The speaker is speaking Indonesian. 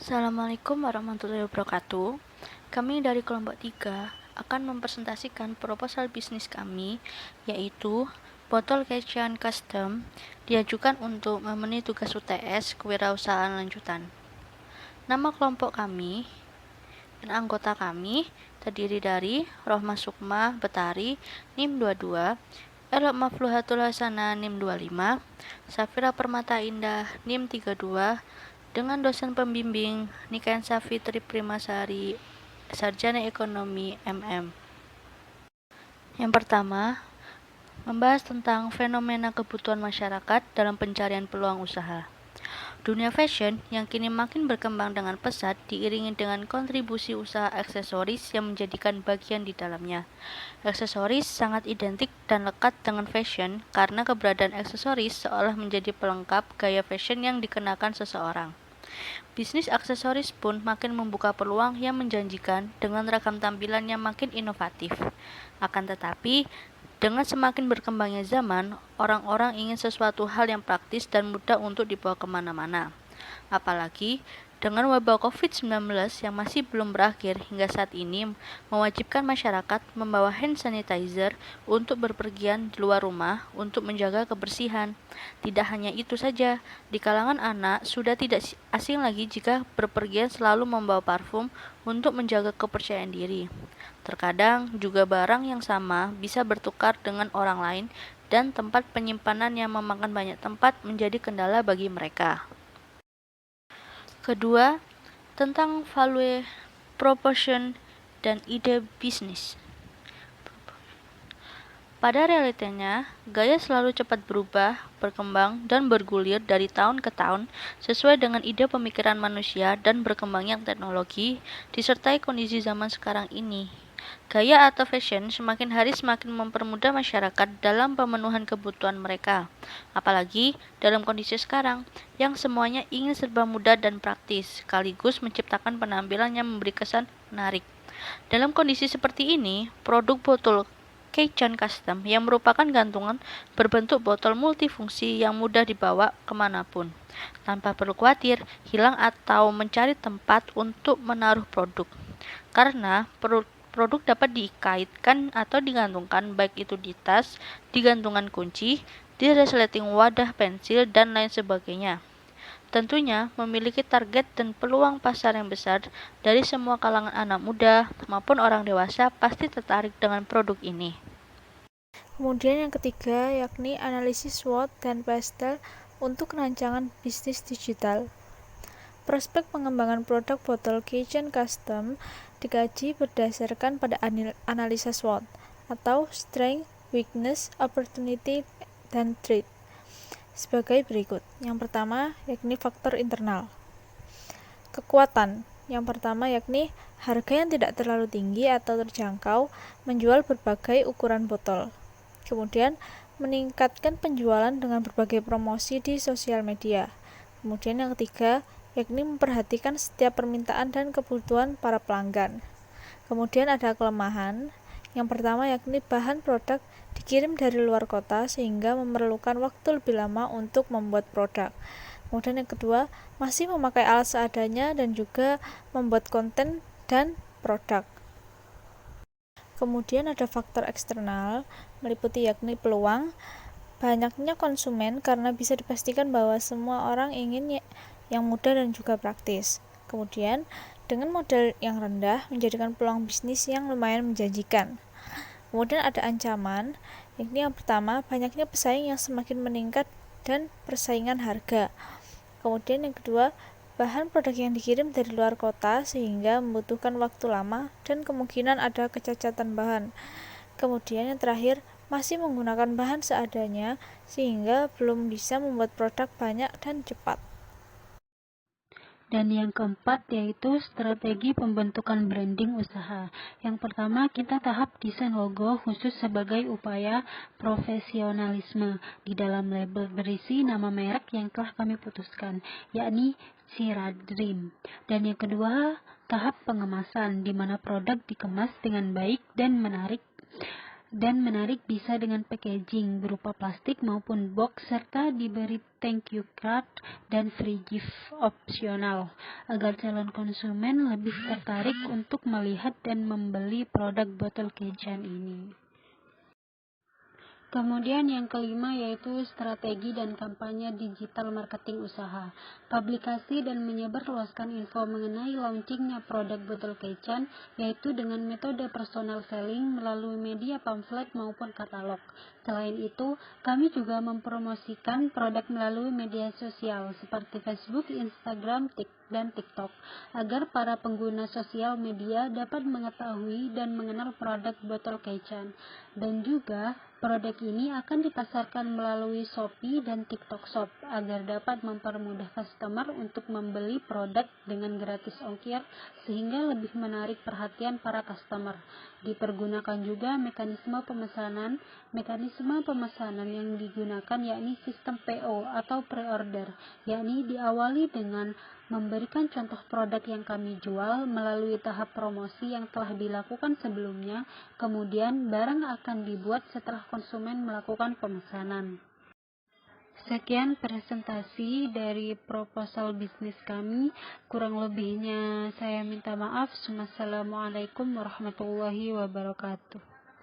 Assalamualaikum warahmatullahi wabarakatuh. Kami dari kelompok 3 akan mempresentasikan proposal bisnis kami, yaitu botol kecian custom diajukan untuk memenuhi tugas UTS kewirausahaan lanjutan. Nama kelompok kami dan anggota kami terdiri dari Rohma Sukma Betari NIM 22, Elok Mafluhatul Hasana NIM 25, Safira Permata Indah NIM 32, dengan dosen pembimbing Nikensa Fitri Primasari, Sarjana Ekonomi MM. Yang pertama, membahas tentang fenomena kebutuhan masyarakat dalam pencarian peluang usaha. Dunia fashion yang kini makin berkembang dengan pesat diiringi dengan kontribusi usaha aksesoris yang menjadikan bagian di dalamnya. Aksesoris sangat identik dan lekat dengan fashion karena keberadaan aksesoris seolah menjadi pelengkap gaya fashion yang dikenakan seseorang. Bisnis aksesoris pun makin membuka peluang yang menjanjikan dengan ragam tampilan yang makin inovatif. Akan tetapi, dengan semakin berkembangnya zaman, orang-orang ingin sesuatu hal yang praktis dan mudah untuk dibawa kemana-mana. Apalagi dengan wabah COVID-19 yang masih belum berakhir hingga saat ini mewajibkan masyarakat membawa hand sanitizer untuk berpergian di luar rumah untuk menjaga kebersihan. Tidak hanya itu saja, di kalangan anak sudah tidak asing lagi jika berpergian selalu membawa parfum untuk menjaga kepercayaan diri. Terkadang juga barang yang sama bisa bertukar dengan orang lain dan tempat penyimpanan yang memakan banyak tempat menjadi kendala bagi mereka. Kedua, tentang value proposition dan ide bisnis. Pada realitanya, gaya selalu cepat berubah, berkembang, dan bergulir dari tahun ke tahun sesuai dengan ide pemikiran manusia dan berkembangnya teknologi, disertai kondisi zaman sekarang ini. Gaya atau fashion semakin hari semakin mempermudah masyarakat dalam pemenuhan kebutuhan mereka. Apalagi dalam kondisi sekarang, yang semuanya ingin serba mudah dan praktis, sekaligus menciptakan penampilan yang memberi kesan menarik. Dalam kondisi seperti ini, produk botol Keican Custom yang merupakan gantungan berbentuk botol multifungsi yang mudah dibawa kemanapun, tanpa perlu khawatir hilang atau mencari tempat untuk menaruh produk. Karena produk dapat dikaitkan atau digantungkan baik itu di tas, di gantungan kunci, di resleting wadah pensil, dan lain sebagainya. Tentunya memiliki target dan peluang pasar yang besar dari semua kalangan anak muda maupun orang dewasa pasti tertarik dengan produk ini. Kemudian yang ketiga yakni analisis SWOT dan pastel untuk rancangan bisnis digital. Prospek pengembangan produk botol Keican Custom dikaji berdasarkan pada analisa SWOT atau Strength, Weakness, Opportunity, dan Threat sebagai berikut. Yang pertama yakni faktor internal. Kekuatan. Yang pertama yakni harga yang tidak terlalu tinggi atau terjangkau menjual berbagai ukuran botol. Kemudian meningkatkan penjualan dengan berbagai promosi di sosial media. Kemudian yang ketiga yakni memperhatikan setiap permintaan dan kebutuhan para pelanggan. Kemudian ada kelemahan. Yang pertama yakni bahan produk dikirim dari luar kota sehingga memerlukan waktu lebih lama untuk membuat produk. Kemudian yang kedua, masih memakai alat seadanya dan juga membuat konten dan produk. Kemudian ada faktor eksternal, meliputi yakni peluang, banyaknya konsumen karena bisa dipastikan bahwa semua orang ingin yang mudah dan juga praktis. Kemudian, dengan modal yang rendah menjadikan peluang bisnis yang lumayan menjanjikan. Kemudian ada ancaman, yakni yang pertama, banyaknya pesaing yang semakin meningkat dan persaingan harga. Kemudian yang kedua, bahan produk yang dikirim dari luar kota sehingga membutuhkan waktu lama dan kemungkinan ada kecacatan bahan. Kemudian yang terakhir, masih menggunakan bahan seadanya sehingga belum bisa membuat produk banyak dan cepat. Dan yang keempat yaitu strategi pembentukan branding usaha. Yang pertama, kita tahap desain logo khusus sebagai upaya profesionalisme. Di dalam label berisi nama merek yang telah kami putuskan, yakni Cira Dream. Dan yang kedua, tahap pengemasan, di mana produk dikemas dengan baik dan menarik. Dan menarik bisa dengan packaging berupa plastik maupun box serta diberi thank you card dan free gift opsional agar calon konsumen lebih tertarik untuk melihat dan membeli produk botol Kaizen ini. Kemudian yang kelima yaitu strategi dan kampanye digital marketing usaha. Publikasi dan menyebarluaskan info mengenai launchingnya produk botol Kaizen yaitu dengan metode personal selling melalui media pamflet maupun katalog. Selain itu, kami juga mempromosikan produk melalui media sosial seperti Facebook, Instagram, dan TikTok agar para pengguna sosial media dapat mengetahui dan mengenal produk botol Kaizen. Dan juga produk ini akan dipasarkan melalui Shopee dan TikTok Shop agar dapat mempermudah customer untuk membeli produk dengan gratis ongkir sehingga lebih menarik perhatian para customer. Dipergunakan juga mekanisme pemesanan. Mekanisme pemesanan yang digunakan yakni sistem PO atau pre-order, yakni diawali dengan memberikan contoh produk yang kami jual melalui tahap promosi yang telah dilakukan sebelumnya, kemudian barang akan dibuat setelah konsumen melakukan pemesanan. Sekian presentasi dari proposal bisnis kami. Kurang lebihnya saya minta maaf. Wassalamualaikum warahmatullahi wabarakatuh.